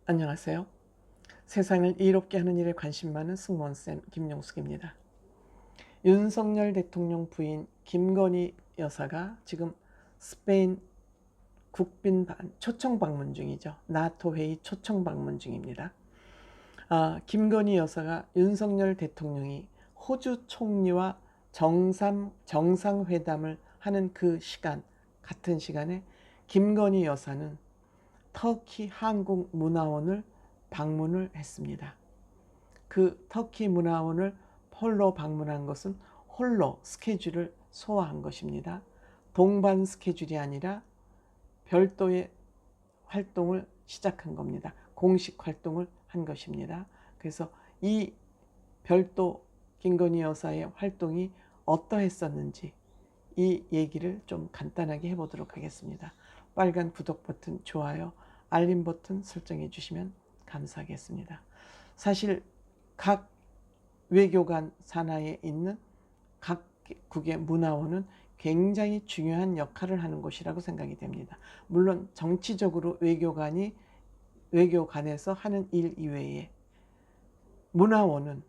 안녕하세요. 세상을 이롭게 하는 일에 관심 많은 승무원쌤 김용숙입니다. 윤석열 대통령 부인 김건희 여사가 지금 스페인 국빈 초청 방문 중이죠. 나토 회의 초청 방문 중입니다. 김건희 여사가 윤석열 대통령이 호주 총리와 정상회담을 하는 그 시간, 같은 시간에 김건희 여사는 터키 한국문화원을 방문을 했습니다. 그 터키 문화원을 홀로 방문한 것은 홀로 스케줄을 소화한 것입니다. 동반 스케줄이 아니라 별도의 활동을 시작한 겁니다. 공식 활동을 한 것입니다. 그래서 이 별도 김건희 여사의 활동이 어떠했었는지 이 얘기를 좀 간단하게 해보도록 하겠습니다. 빨간 구독 버튼, 좋아요, 알림 버튼 설정해 주시면 감사하겠습니다. 사실 각 외교관 산하에 있는 각국의 문화원은 굉장히 중요한 역할을 하는 곳이라고 생각이 됩니다. 물론 정치적으로 외교관에서 하는 일 이외에 문화원은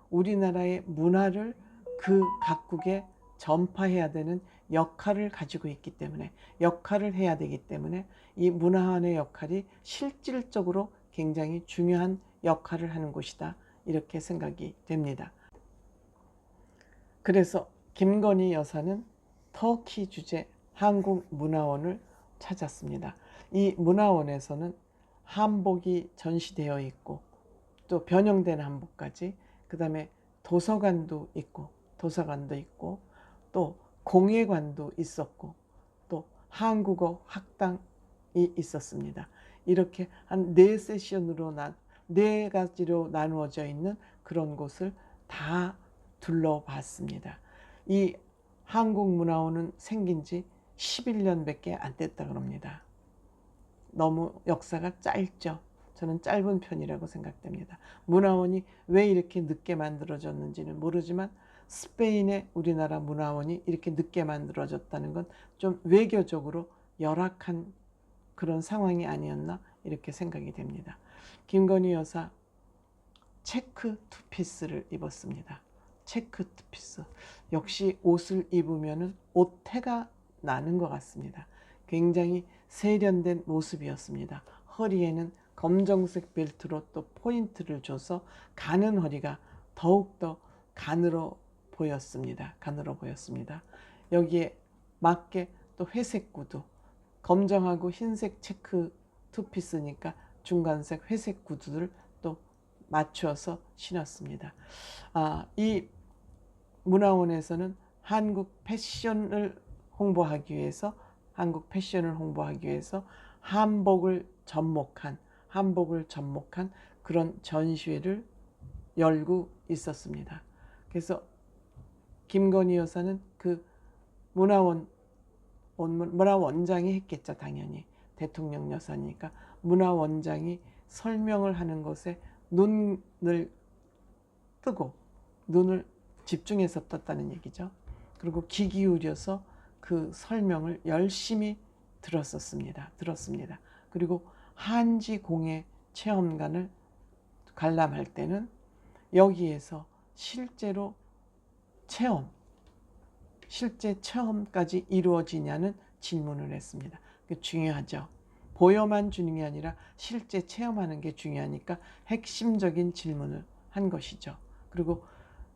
우리나라의 문화를 그 각국에 전파해야 되는 역할을 가지고 있기 때문에, 역할을 해야 되기 때문에 이 문화원의 역할이 실질적으로 굉장히 중요한 역할을 하는 곳이다, 이렇게 생각이 됩니다. 그래서 김건희 여사는 터키 주재 한국문화원을 찾았습니다. 이 문화원에서는 한복이 전시되어 있고 또 변형된 한복까지, 그 다음에 도서관도 있고 또 공예관도 있었고 또 한국어 학당이 있었습니다. 이렇게 한 4세션으로 네 가지로 나누어져 있는 그런 곳을 다 둘러봤습니다. 이 한국문화원은 생긴 지 11년밖에 안 됐다 그럽니다. 너무 역사가 짧죠. 저는 짧은 편이라고 생각됩니다. 문화원이 왜 이렇게 늦게 만들어졌는지는 모르지만 스페인의 우리나라 문화원이 이렇게 늦게 만들어졌다는 건 좀 외교적으로 열악한 그런 상황이 아니었나, 이렇게 생각이 됩니다. 김건희 여사 체크 투피스를 입었습니다. 체크 투피스. 역시 옷을 입으면 옷태가 나는 것 같습니다. 굉장히 세련된 모습이었습니다. 허리에는 검정색 벨트로 또 포인트를 줘서 가는 허리가 더욱더 가늘어 보였습니다. 여기에 맞게 또 회색 구두, 검정하고 흰색 체크 투피스니까 중간색 회색 구두를 또 맞춰서 신었습니다. 이 문화원에서는 한국 패션을 홍보하기 위해서 한복을 접목한 그런 전시회를 열고 있었습니다. 그래서 김건희 여사는 그 문화원장이 했겠죠. 당연히 대통령 여사니까 문화원장이 설명을 하는 것에 눈을 집중해서 떴다는 얘기죠. 그리고 귀 기울여서 그 설명을 열심히 들었습니다. 그리고 한지 공예 체험관을 관람할 때는 여기에서 실제 체험까지 이루어지냐는 질문을 했습니다. 중요하죠. 보여만 주는 게 아니라 실제 체험하는 게 중요하니까 핵심적인 질문을 한 것이죠. 그리고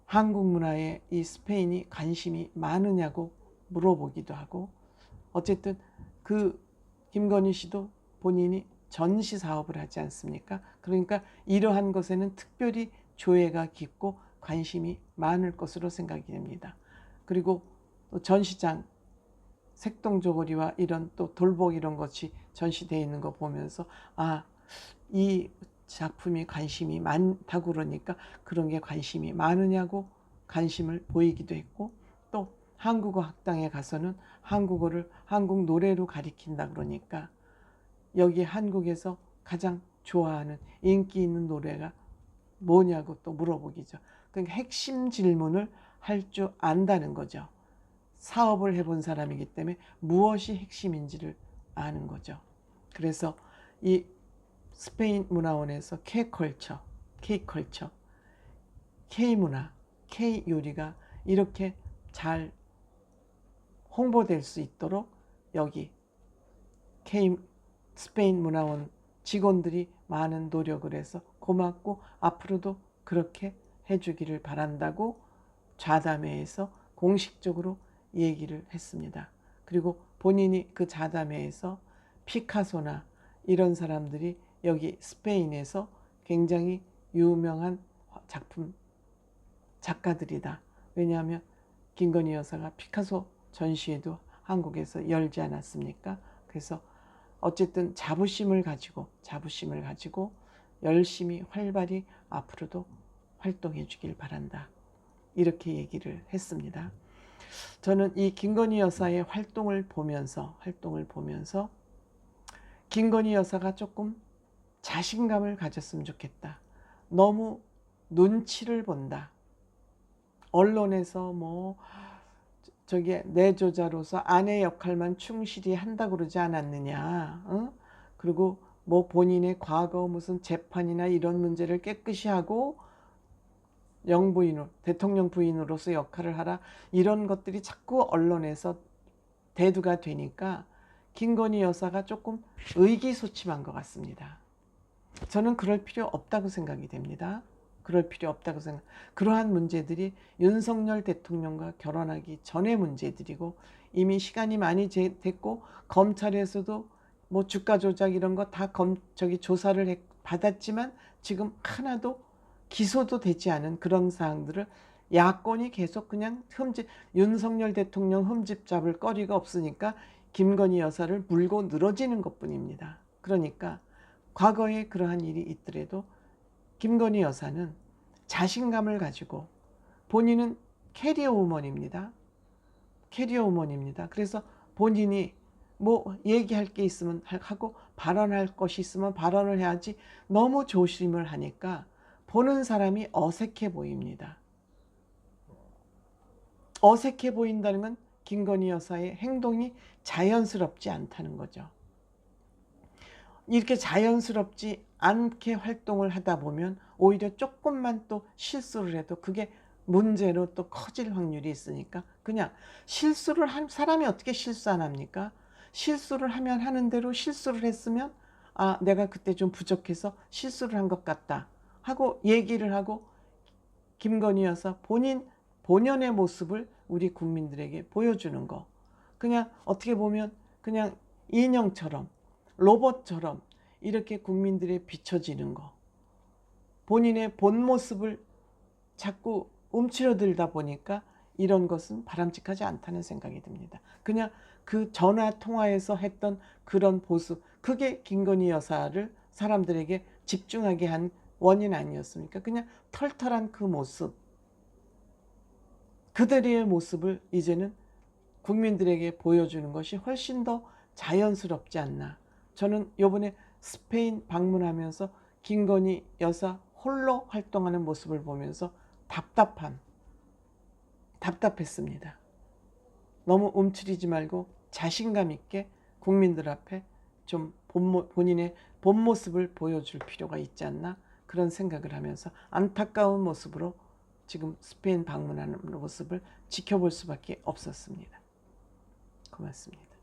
한국 문화에 이 스페인이 관심이 많으냐고 물어보기도 하고, 어쨌든 그 김건희 씨도 본인이 전시 사업을 하지 않습니까? 그러니까 이러한 것에는 특별히 조예가 깊고 관심이 많을 것으로 생각이 됩니다. 그리고 또 전시장 색동저고리와 이런 또 돌복 이런 것이 전시되어 있는 거 보면서 이 작품이 관심이 많다고 그러니까 그런 게 관심이 많으냐고 관심을 보이기도 했고, 또 한국어 학당에 가서는 한국 노래로 가리킨다 그러니까 여기 한국에서 가장 좋아하는 인기 있는 노래가 뭐냐고 또 물어보기죠. 그러니까 핵심 질문을 할 줄 안다는 거죠. 사업을 해본 사람이기 때문에 무엇이 핵심인지를 아는 거죠. 그래서 이 스페인 문화원에서 K컬처, K문화, K요리가 이렇게 잘 홍보될 수 있도록 여기 스페인 문화원 직원들이 많은 노력을 해서 고맙고 앞으로도 그렇게 해주기를 바란다고 좌담회에서 공식적으로 얘기를 했습니다. 그리고 본인이 그 좌담회에서 피카소나 이런 사람들이 여기 스페인에서 굉장히 유명한 작품 작가들이다. 왜냐하면 김건희 여사가 피카소 전시회도 한국에서 열지 않았습니까? 그래서 어쨌든 자부심을 가지고 열심히 활발히 앞으로도 활동해 주길 바란다. 이렇게 얘기를 했습니다. 저는 이 김건희 여사의 활동을 보면서 김건희 여사가 조금 자신감을 가졌으면 좋겠다. 너무 눈치를 본다. 언론에서 뭐 저기 내조자로서 아내 역할만 충실히 한다고 그러지 않았느냐. 어? 그리고 뭐 본인의 과거 무슨 재판이나 이런 문제를 깨끗이 하고 대통령 부인으로서 역할을 하라. 이런 것들이 자꾸 언론에서 대두가 되니까 김건희 여사가 조금 의기소침한 것 같습니다. 저는 그럴 필요 없다고 생각이 됩니다. 그러한 문제들이 윤석열 대통령과 결혼하기 전의 문제들이고 이미 시간이 많이 됐고 검찰에서도 뭐 주가 조작 이런 거 다 조사를 받았지만 지금 하나도 기소도 되지 않은 그런 사항들을 야권이 계속 그냥 윤석열 대통령 흠집 잡을 거리가 없으니까 김건희 여사를 물고 늘어지는 것뿐입니다. 그러니까 과거에 그러한 일이 있더라도 김건희 여사는 자신감을 가지고 본인은 캐리어우먼입니다. 그래서 본인이 뭐 얘기할 게 있으면 하고 발언할 것이 있으면 발언을 해야지 너무 조심을 하니까 보는 사람이 어색해 보입니다. 어색해 보인다는 건 김건희 여사의 행동이 자연스럽지 않다는 거죠. 이렇게 자연스럽지 않게 활동을 하다 보면 오히려 조금만 또 실수를 해도 그게 문제로 또 커질 확률이 있으니까 그냥 실수를 한 사람이 어떻게 실수 안 합니까? 실수를 하면 하는 대로 실수를 했으면 아 내가 그때 좀 부족해서 실수를 한 것 같다 하고 얘기를 하고 김건희 여사 본연의 모습을 우리 국민들에게 보여주는 거. 그냥 어떻게 보면 그냥 인형처럼 로봇처럼 이렇게 국민들에 비춰지는 거. 본인의 본 모습을 자꾸 움츠러들다 보니까 이런 것은 바람직하지 않다는 생각이 듭니다. 그냥 그 전화 통화에서 했던 그런 모습, 그게 김건희 여사를 사람들에게 집중하게 한 원인 아니었습니까? 그냥 털털한 그 모습, 그들의 모습을 이제는 국민들에게 보여주는 것이 훨씬 더 자연스럽지 않나. 저는 이번에 스페인 방문하면서 김건희 여사 홀로 활동하는 모습을 보면서 답답했습니다. 너무 움츠리지 말고 자신감 있게 국민들 앞에 좀 본인의 본 모습을 보여줄 필요가 있지 않나 그런 생각을 하면서 안타까운 모습으로 지금 스페인 방문하는 모습을 지켜볼 수밖에 없었습니다. 고맙습니다.